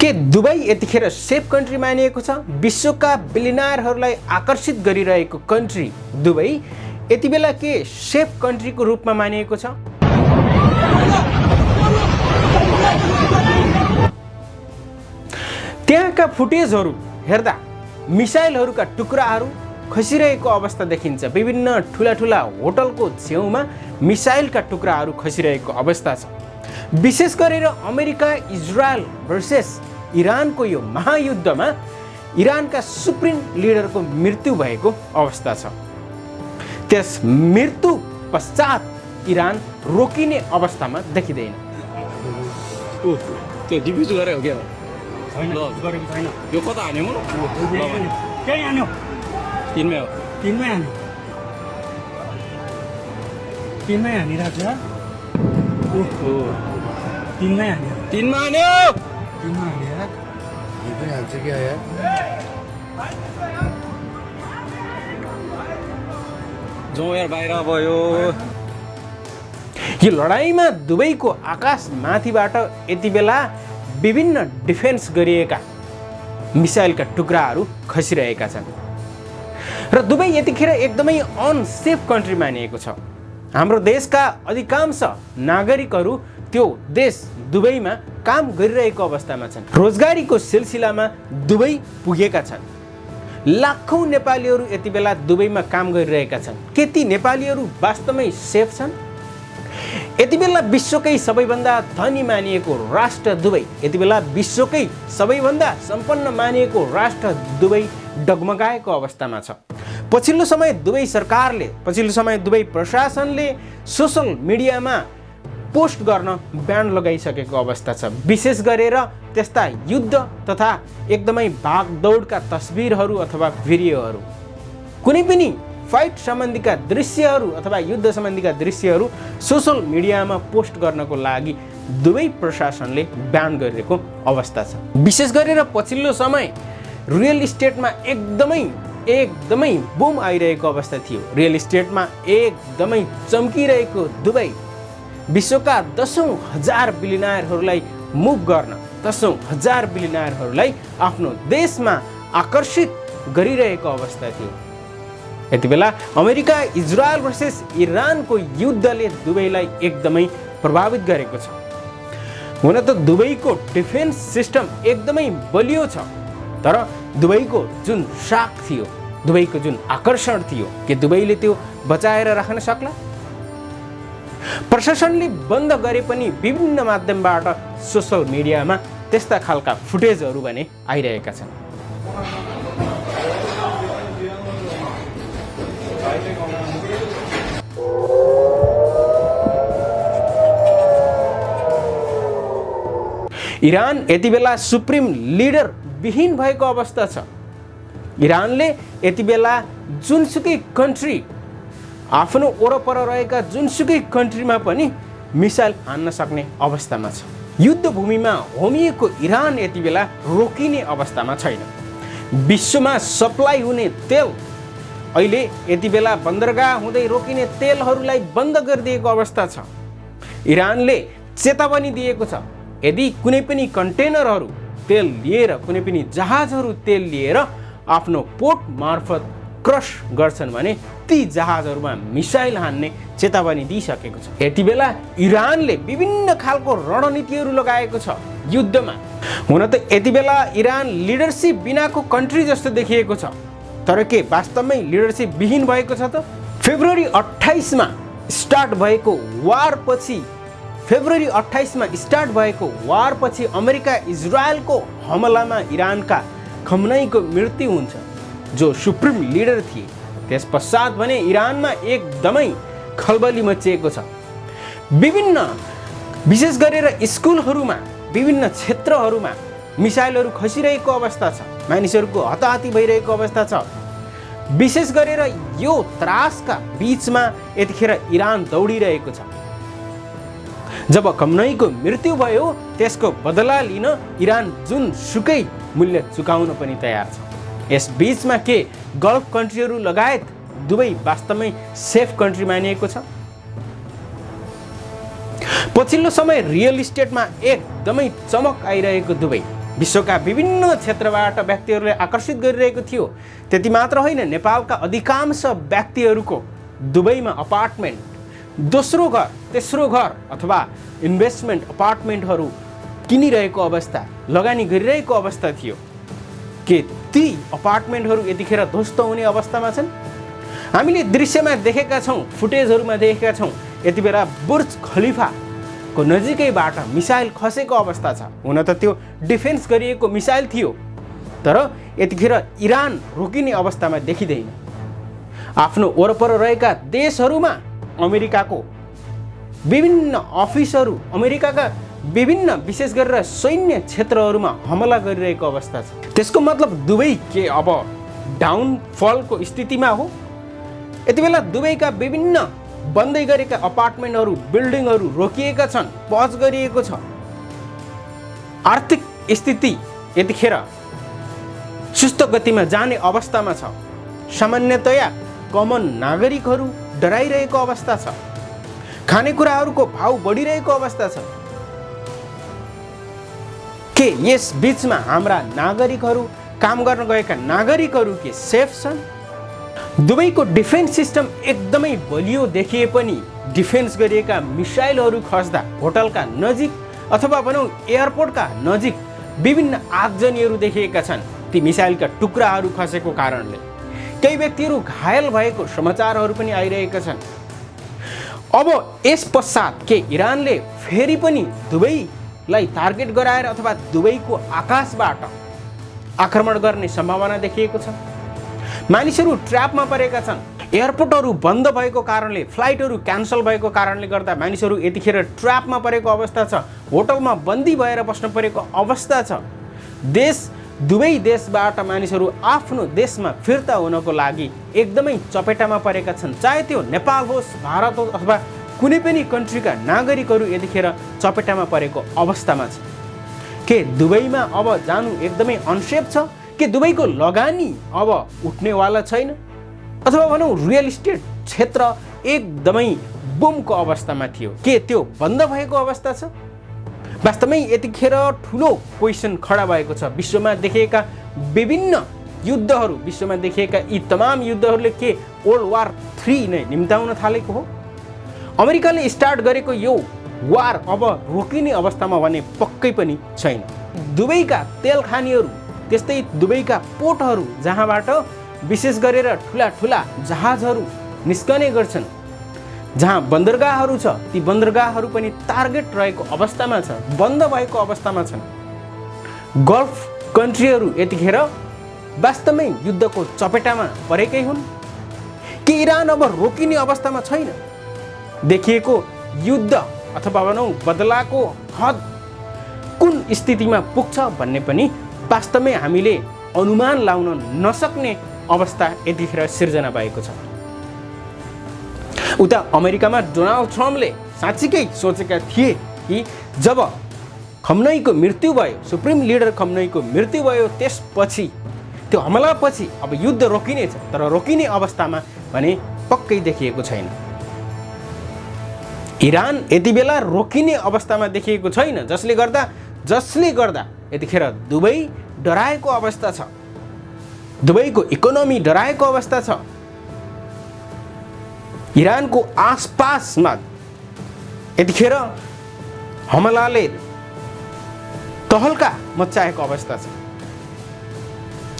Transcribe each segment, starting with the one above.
के दुबई यतिखेर safe country मानिएको छ? विश्वका बिलियनरहरूलाई आकर्षित गरिरहेको कन्ट्री दुबई यति बेला के सेफ कन्ट्रीको रूपमा मानिएको छ? त्यहाँका फुटेजहरू हेर्दा मिसाइलहरूका टुक्राहरू खसिरहेको अवस्था देखिन्छ। विभिन्न ठुला होटलको छेउमा मिसाइलका टुक्राहरू खसिरहेको अवस्था छ। विशेष गरेर अमेरिका इजरायल भर्सेस इरानको यो महायुद्धमा इरानका सुप्रिम लिडरको मृत्यु भएको अवस्था छ। त्यस मृत्यु पश्चात इरान रोकिने अवस्थामा देखिँदैन। त्यो डिफ्युज गरे हो क्या? हैन, गरेको छैन। यो कता हान्यो म? त्यही हान्यो, तिनमै हो। तिनमै हान्यो, तिनमै हानिरहेको छ। ओहो, तिनमै हान्यो, तिनमा हान्यो। तिनमा हान्यो यार। ये पनि हान्छ क्या यार? जाउँ यार बाहिर अब यो लडाईँमा दुबईको आकाशमाथिबाट यति बेला विभिन्न डिफेन्स गरिएका मिसाइलका टुक्राहरू खसिरहेका छन् र दुबई यतिखेर एकदमै अनसेफ कन्ट्री मानिएको छ। हाम्रो देशका अधिकांश नागरिकहरू त्यो देश दुबईमा काम गरिरहेको अवस्थामा छन्। रोजगारीको सिलसिलामा दुबई पुगेका छन्। लाखौं नेपालीहरू यति बेला दुबईमा काम गरिरहेका छन्। के ती नेपालीहरू वास्तवमै सेफ छन्? यति बेला विश्वकै सबैभन्दा धनी मानिएको राष्ट्र दुबई, यति बेला विश्वकै सबैभन्दा सम्पन्न मानिएको राष्ट्र दुबई डगमगाएको अवस्थामा छ। पछिल्लो समय दुबई प्रशासनले सोसल मिडियामा पोस्ट गर्न ब्यान लगाइसकेको अवस्था छ। विशेष गरेर त्यस्ता युद्ध तथा एकदमै भागदौडका तस्बिरहरू अथवा भिडियोहरू, कुनै पनि फाइट सम्बन्धीका दृश्यहरू अथवा युद्ध सम्बन्धीका दृश्यहरू सोसल मिडियामा पोस्ट गर्नको लागि दुबई प्रशासनले ब्यान गरेको अवस्था छ। विशेष गरेर पछिल्लो समय रियल इस्टेटमा एकदमै बुम आइरहेको अवस्था थियो। रियल इस्टेटमा एकदमै चम्किरहेको दुबई विश्वका 10,000 बिलियनरहरूलाई मुभ गर्न, 10,000 बिलियनरहरूलाई आफ्नो देशमा आकर्षित गरिरहेको अवस्था थियो। यति बेला अमेरिका इजरायल भर्सेस इरानको युद्धले दुबईलाई एकदमै प्रभावित गरेको छ। हुन त दुबईको डिफेन्स सिस्टम एकदमै बलियो छ, तर दुबईको जुन साख थियो, दुबईको जुन आकर्षण थियो, के दुबईले त्यो बचाएर राख्न सक्ला? प्रशासनले बन्द गरे पनि विभिन्न माध्यमबाट सोसल मिडियामा त्यस्ता खालका फुटेजहरू भने आइरहेका छन्। इरान यति बेला सुप्रिम लिडर विहीन भएको अवस्था छ। इरानले यति बेला जुनसुकै कन्ट्री, आफ्नो वरपर रहेका जुनसुकै कन्ट्रीमा पनि मिसाइल हान्न सक्ने अवस्थामा छ। युद्धभूमिमा होमिएको इरान यति बेला रोकिने अवस्थामा छैन। विश्वमा सप्लाई हुने तेल अहिले यति बेला बन्दरगाह हुँदै रोकिने तेलहरूलाई बन्द गरिदिएको अवस्था छ। इरानले चेतावनी दिएको छ, यदि कुनै पनि कन्टेनरहरू तेल लिएर, कुनै पनि जहाजहरू तेल लिएर आफ्नो पोर्ट मार्फत क्रस गर्छन् भने ती जहाजहरूमा मिसाइल हान्ने चेतावनी दिइसकेको छ। यति बेला इरानले विभिन्न खालको रणनीतिहरू लगाएको छ युद्धमा। हुन त यति बेला इरान लिडरसिप बिनाको कन्ट्री जस्तो देखिएको छ, तर के वास्तवमै लिडरसिप विहीन भएको छ त? फेब्रुअरी 28 मा स्टार्ट भएको वार पछि अमेरिका इजरायलको हमलामा इरानका खमनईको मृत्यु हुन्छ, जो सुप्रिम लिडर थिए। त्यस पश्चात भने इरानमा एकदमै खलबली मचिएको छ। विशेष गरेर स्कुलहरूमा, विभिन्न क्षेत्रहरूमा मिसाइलहरू खसिरहेको अवस्था छ। मानिसहरूको हताहती भइरहेको अवस्था छ। विशेष गरेर यो त्रासका बीचमा यतिखेर इरान दौडिरहेको छ। जब खमनईको मृत्यु भयो, त्यसको बदला लिन इरान जुनसुकै मूल्य चुकाउन पनि तयार छ। यस बीचमा के गल्फ कन्ट्रीहरू लगायत दुबई वास्तवमै सेफ कन्ट्री मानिएको छ? पछिल्लो समय रियल इस्टेटमा एकदमै चमक आइरहेको दुबई विश्वका विभिन्न क्षेत्रबाट व्यक्तिहरूले आकर्षित गरिरहेको थियो। त्यति मात्र होइन, नेपालका अधिकांश व्यक्तिहरूको दुबईमा अपार्टमेन्ट, दोस्रो घर, तेस्रो घर अथवा इन्भेस्टमेन्ट अपार्टमेन्टहरू किनिरहेको अवस्था, लगानी गरिरहेको अवस्था थियो। के ती अपार्टमेन्टहरू यतिखेर ध्वस्त हुने अवस्थामा छन्? हामीले दृश्यमा देखेका छौँ, फुटेजहरूमा देखेका छौँ, यति बेला बुर्ज खलिफाको नजिकैबाट मिसाइल खसेको अवस्था छ। हुन त त्यो डिफेन्स गरिएको मिसाइल थियो, तर यतिखेर इरान रोकिने अवस्थामा देखिँदैन। आफ्नो वरपर रहेका देशहरूमा अमेरिकाको विभिन्न अफिसहरू, अमेरिकाका विभिन्न विशेष गरेर सैन्य क्षेत्रहरूमा हमला गरिरहेको अवस्था छ। त्यसको मतलब दुबई के अब डाउनफलको स्थितिमा हो? यति बेला दुबईका विभिन्न बन्दै गरेका अपार्टमेन्टहरू, बिल्डिङहरू रोकिएका छन्, पज गरिएको छ। आर्थिक स्थिति यतिखेर सुस्त गतिमा जाने अवस्थामा छ। सामान्यतया कमन नागरिकहरू डराइरहेको अवस्था छ। खानेकुराहरूको भाउ बढिरहेको अवस्था छ। के यस बीचमा हाम्रा नागरिकहरू, काम गर्न गएका नागरिकहरू के सेफ छन्? दुबईको डिफेन्स सिस्टम एकदमै बलियो देखिए पनि डिफेन्स गरिएका मिसाइलहरू खस्दा होटलका नजिक अथवा भनौँ एयरपोर्टका नजिक विभिन्न आगजनीहरू देखिएका छन्। ती मिसाइलका टुक्राहरू खसेको कारणले केही व्यक्तिहरू घायल भएको समाचारहरू पनि आइरहेका छन्। अब यस पश्चात के इरानले फेरि पनि दुबईलाई टार्गेट गराएर अथवा दुबईको आकाशबाट आक्रमण गर्ने सम्भावना देखिएको छ? मानिसहरू ट्र्यापमा परेका छन्। एयरपोर्टहरू बन्द भएको कारणले, फ्लाइटहरू क्यान्सल भएको कारणले गर्दा मानिसहरू यतिखेर ट्र्यापमा परेको अवस्था छ। होटलमा बन्दी भएर बस्नु परेको अवस्था छ। दुबई देशबाट मानिसहरू आफ्नो देशमा फिर्ता हुनको लागि एकदमै चपेटामा परेका छन्। चाहे त्यो नेपाल होस्, भारत होस् अथवा कुनै पनि कन्ट्रीका नागरिकहरू यतिखेर चपेटामा परेको अवस्थामा छ। के दुबईमा अब जानु एकदमै अनसेफ छ? के दुबईको लगानी अब उठ्नेवाला छैन? अथवा भनौँ रियल इस्टेट क्षेत्र एकदमै बुमको अवस्थामा थियो, के त्यो बन्द भएको अवस्था छ? वास्तवमै यतिखेर ठुलो क्वेसन खडा भएको छ। विश्वमा देखिएका विभिन्न युद्धहरू, विश्वमा देखिएका यी तमाम युद्धहरूले के वर्ल्ड वार 3 नै निम्ताउन थालेको हो? अमेरिकाले स्टार्ट गरेको यो वार अब रोकिने अवस्थामा भने पक्कै पनि छैन। दुबईका तेल खानीहरू, त्यस्तै दुबईका पोर्टहरू जहाँबाट विशेष गरेर ठुला ठुला जहाजहरू निस्कने गर्छन्, जहाँ बन्दरगाहहरू छ, ती बन्दरगाहहरू पनि टार्गेट रहेको अवस्थामा छ, बन्द भएको अवस्थामा छन्। गल्फ कन्ट्रीहरू यतिखेर वास्तवमै युद्धको चपेटामा परेकै हुन्। के इरान अब रोकिने अवस्थामा छैन? देखिएको युद्ध अथवा भनौँ बदलाको हद कुन स्थितिमा पुग्छ भन्ने पनि वास्तवमै हामीले अनुमान लाउन नसक्ने अवस्था यतिखेर सिर्जना भएको छ। उता अमेरिकामा डोनाल्ड ट्रम्पले साँच्चीकै सोचेका थिए कि जब खम्नईको मृत्यु भयो, सुप्रिम लिडर खम्नईको मृत्यु भयो, त्यसपछि त्यो हमलापछि अब युद्ध रोकिनेछ, तर रोकिने अवस्थामा भने पक्कै देखिएको छैन। इरान यति बेला रोकिने अवस्थामा देखिएको छैन, जसले गर्दा यतिखेर दुबई डराएको अवस्था छ। दुबईको इकोनोमी डराएको अवस्था छ। इरानको आसपासमा यतिखेर हमलाले तहल्का मच्चाएको अवस्था छ।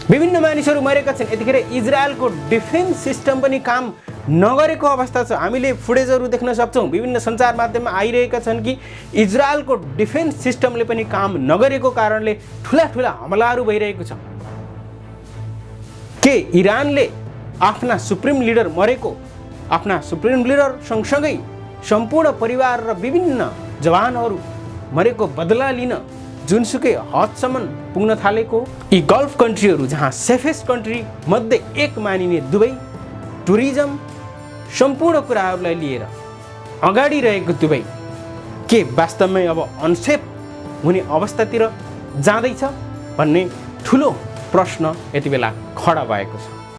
विभिन्न मानिसहरू मरेका छन्। यतिखेर इजरायलको डिफेन्स सिस्टम पनि काम नगरेको अवस्था छ। हामीले फुटेजहरू देख्न सक्छौँ, विभिन्न सञ्चार माध्यममा आइरहेका छन् कि इजरायलको डिफेन्स सिस्टमले पनि काम नगरेको कारणले ठुला ठुला हमलाहरू भइरहेको छ। के इरानले आफ्ना सुप्रिम लिडर मरेको, आफ्ना सुप्रिम लिडर सँगसँगै सम्पूर्ण परिवार र विभिन्न जवानहरू मरेको बदला लिन जुनसुकै हदसम्म पुग्न थालेको? यी गल्फ कन्ट्रीहरू जहाँ सेफेस्ट कन्ट्री मध्ये एक मानिने दुबई, टुरिज्म सम्पूर्ण कुराहरूलाई लिएर अगाडि रहेको दुबई के वास्तवमै अब अनसेफ हुने अवस्थातिर जाँदैछ भन्ने ठुलो प्रश्न यति बेला खडा भएको छ।